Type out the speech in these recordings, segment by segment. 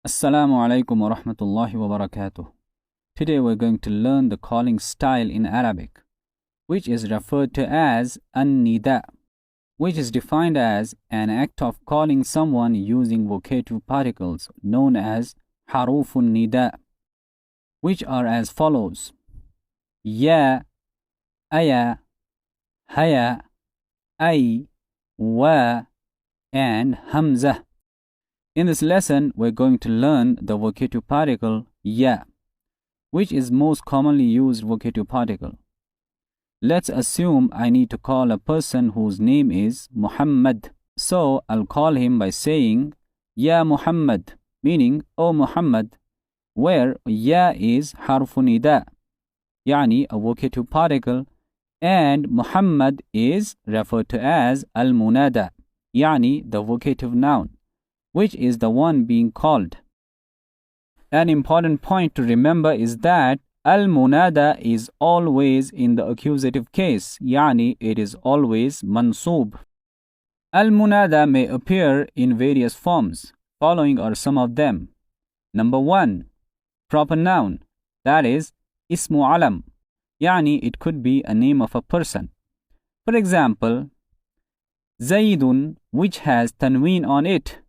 Assalamu alaikum wa rahmatullahi wa barakatuh. Today we're going to learn the calling style in Arabic, which is referred to as an-nida, which is defined as an act of calling someone using vocative particles known as harufun nida, which are as follows: ya, aya, haya, ay, wa, and hamzah. In this lesson, we're going to learn the vocative particle ya, which is most commonly used vocative particle. Let's assume I need to call a person whose name is Muhammad. So I'll call him by saying Ya Muhammad, meaning O Muhammad, where ya is harfun nida, yani a vocative particle, and Muhammad is referred to as al-munada, yani the vocative noun, which is the one being called. An important point to remember is that al-munada is always in the accusative case, yani it is always mansoob. Al-munada may appear in various forms. Following are some of them. Number 1, proper noun, that is ismu alam, yani it could be a name of a person. For example, Zaidun, which has tanween on it,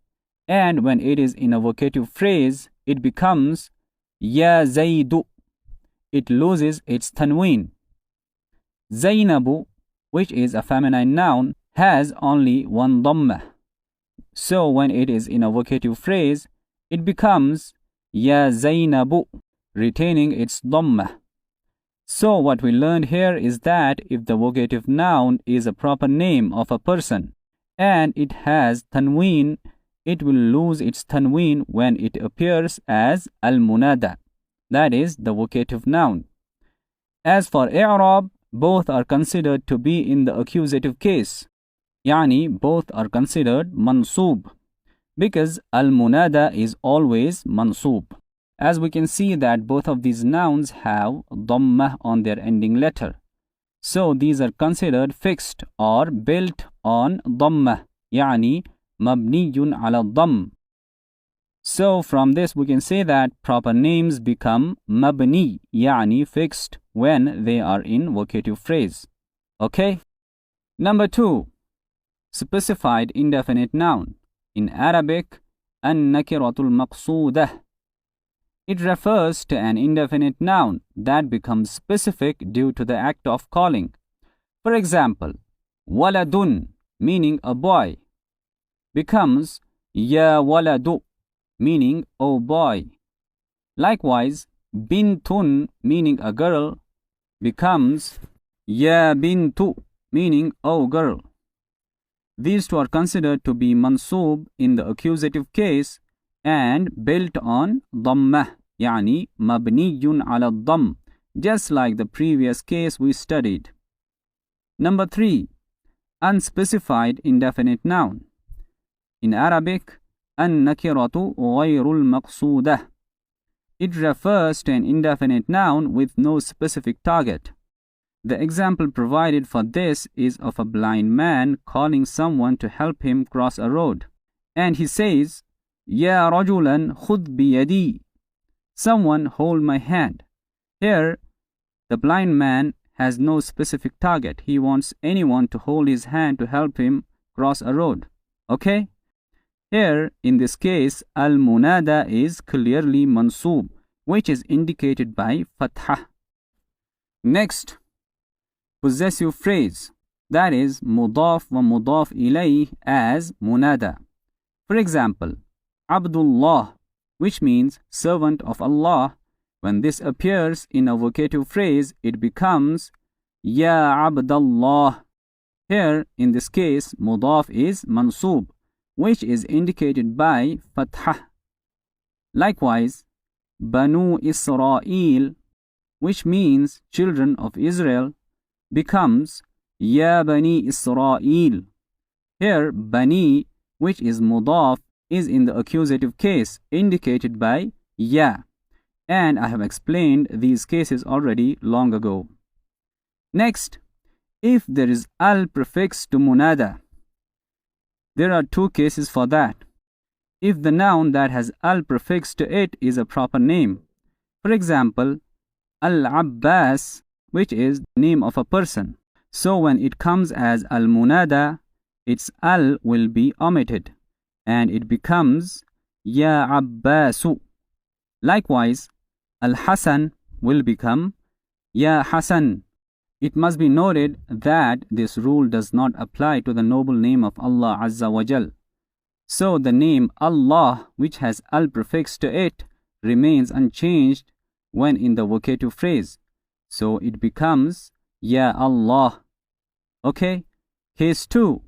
and when it is in a vocative phrase, it becomes Ya Zaidu. It loses its tanween. Zainabu, which is a feminine noun, has only one dhammah. So when it is in a vocative phrase, it becomes Ya Zainabu, retaining its dhammah. So what we learned here is that if the vocative noun is a proper name of a person and it has tanween, it will lose its tanween when it appears as al-munada, that is the vocative noun. As for i'rab, both are considered to be in the accusative case, yani both are considered mansoob, because al-munada is always mansoob. As we can see that both of these nouns have dhammah on their ending letter, so these are considered fixed or built on dhammah, yani mabniyun ala dhamm. So from this we can say that proper names become mabni, yani fixed, when they are in vocative phrase. Okay? Number 2, specified indefinite noun. In Arabic, an-nakiratul maqsudah. It refers to an indefinite noun that becomes specific due to the act of calling. For example, waladun, meaning a boy, becomes Ya waladu, meaning O boy. Likewise, bintun, meaning a girl, becomes Ya bintu, meaning O girl. These two are considered to be mansoob in the accusative case and built on dhammah, yani mabniyun ala dhamm, just like the previous case we studied. Number 3, unspecified indefinite noun. In Arabic, an-nakiratu ghayrul maqsudah. It refers to an indefinite noun with no specific target. The example provided for this is of a blind man calling someone to help him cross a road. And he says, Ya rajulan khudh biyadi. Someone hold my hand. Here, the blind man has no specific target. He wants anyone to hold his hand to help him cross a road. Okay? Here, in this case, al-munada is clearly mansoob, which is indicated by Fat-hah. Next, possessive phrase, that is mudaf wa mudaf ilayh as munada. For example, Abdullah, which means servant of Allah. When this appears in a vocative phrase, it becomes Ya Abdallah. Here, in this case, mudaf is mansoob, which is indicated by Fat-hah. Likewise, Banu Israel, which means children of Israel, becomes Ya Bani Israel. Here, Bani, which is mudaf, is in the accusative case, indicated by Ya. And I have explained these cases already long ago. Next, if there is al prefix to munada, there are two cases for that. if the noun that has al prefixed to it is a proper name. For example, Al-Abbas, which is the name of a person. So when it comes as al-munada, its al will be omitted and it becomes Ya Abbasu. Likewise, Al-Hasan will become Ya Hasan. It must be noted that this rule does not apply to the noble name of Allah Azza wa Jal. So the name Allah, which has al prefixed to it, remains unchanged when in the vocative phrase. So it becomes Ya Allah. Okay? Case 2.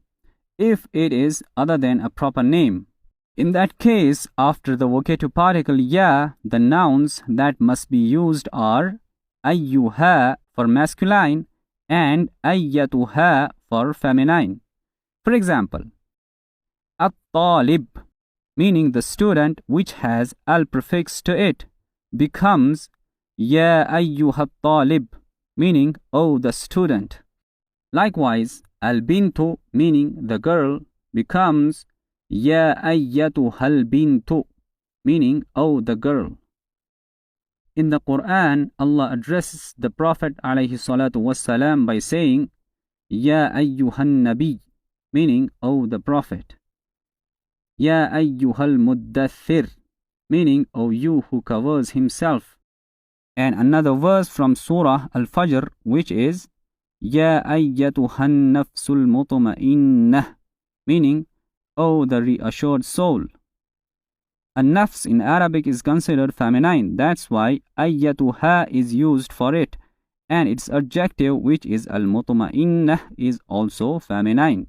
If it is other than a proper name. In that case, after the vocative particle Ya, the nouns that must be used are ayyuha for masculine and ayyatuha for feminine. For example, at-talib, meaning the student which has al prefix to it, becomes Ya ayyuha talib, meaning oh the student. Likewise, al-bintu, meaning the girl, becomes Ya ayyatuhal bintu, meaning oh the girl. In the Quran, Allah addresses the Prophet ﷺ by saying Ya ayyuhan nabi, meaning oh the Prophet. Ya ayyuhal muddathir, meaning oh you who covers himself. And another verse from Surah Al-Fajr, which is Ya ayyatuhan nafsul mutma'innah, meaning oh the reassured soul. An-nafs in Arabic is considered feminine. That's why ayyatuha is used for it. And its adjective, which is al-mutma'innah, is also feminine.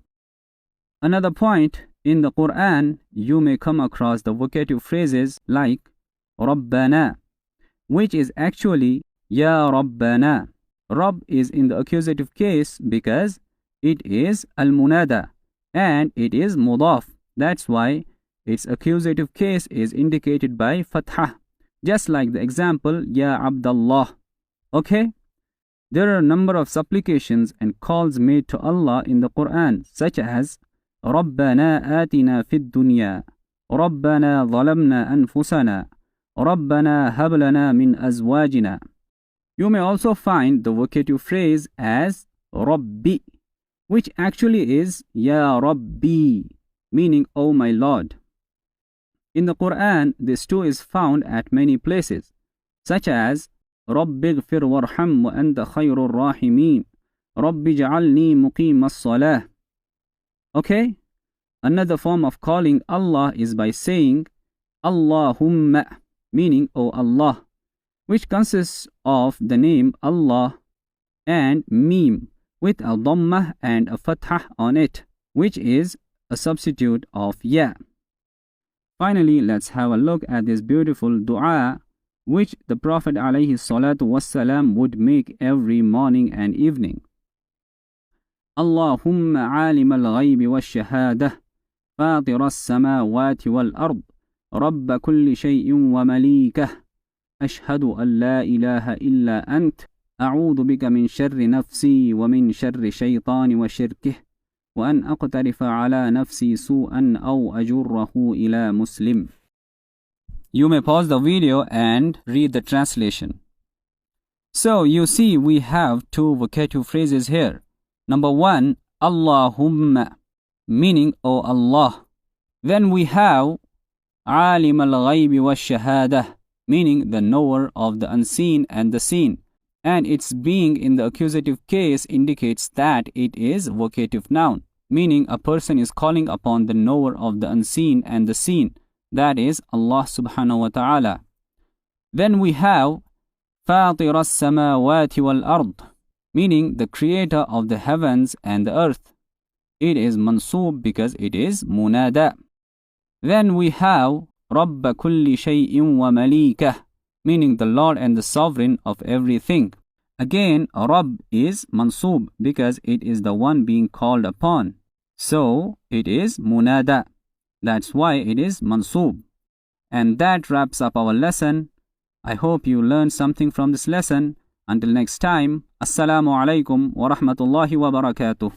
Another point, in the Quran, you may come across the vocative phrases like Rabbana, which is actually Ya Rabbana. Rabb is in the accusative case because it is al-munada and it is mudaf. That's why its accusative case is indicated by Fat-hah, just like the example Ya Abdallah. Okay? There are a number of supplications and calls made to Allah in the Quran, such as رَبَّنَا آتِنَا فِي الدُّنْيَا رَبَّنَا ظَلَمْنَا أَنفُسَنَا رَبَّنَا هَبْ لَنَا مِنْ أَزْوَاجِنَا. You may also find the vocative phrase as Rabbi, which actually is Ya Rabbi, meaning oh my Lord. In the Quran, this too is found at many places, such as رَبِّ اغْفِرْ وَارْحَمْ وَأَنْتَ خَيْرُ الرَّاحِمِينَ رَبِّ اجْعَلْنِي مُقِيمَ الصَّلَاةِ. Okay? Another form of calling Allah is by saying Allahumma, meaning O Allah, which consists of the name Allah and mim with a dhammah and a fathah on it, which is a substitute of Ya. Finally, let's have a look at this beautiful dua which the Prophet ﷺ would make every morning and evening. Allahumma alim al-ghaybi wash-shahadah fatir as-samawati wal-ard rabb kulli shay'in wa malikah ashhadu an la ilaha illa ant a'udhu bika min sharri nafsi wa min sharri shaytani wa shirkih wa an aqtarifa ala nafsi su'an aw ajurrahu ila muslim. You may pause the video and read the translation. So you see we have two vocative phrases here. Number 1, Allahumma, meaning O Allah. Then we have Alim al-ghaybi wash-shahadah, meaning the knower of the unseen and the seen. And its being in the accusative case indicates that it is vocative noun, meaning a person is calling upon the knower of the unseen and the seen. That is Allah subhanahu wa ta'ala. Then we have Fatir as-samawati wal-ard, meaning the creator of the heavens and the earth. It is mansoob because it is munada. Then we have Rabb kulli shay'in wa malikah, meaning the Lord and the sovereign of everything. Again, Rabb is mansoob because it is the one being called upon. So it is munada. That's why it is mansoob. And that wraps up our lesson. I hope you learned something from this lesson. Until next time, Assalamu alaikum wa rahmatullahi wa barakatuh.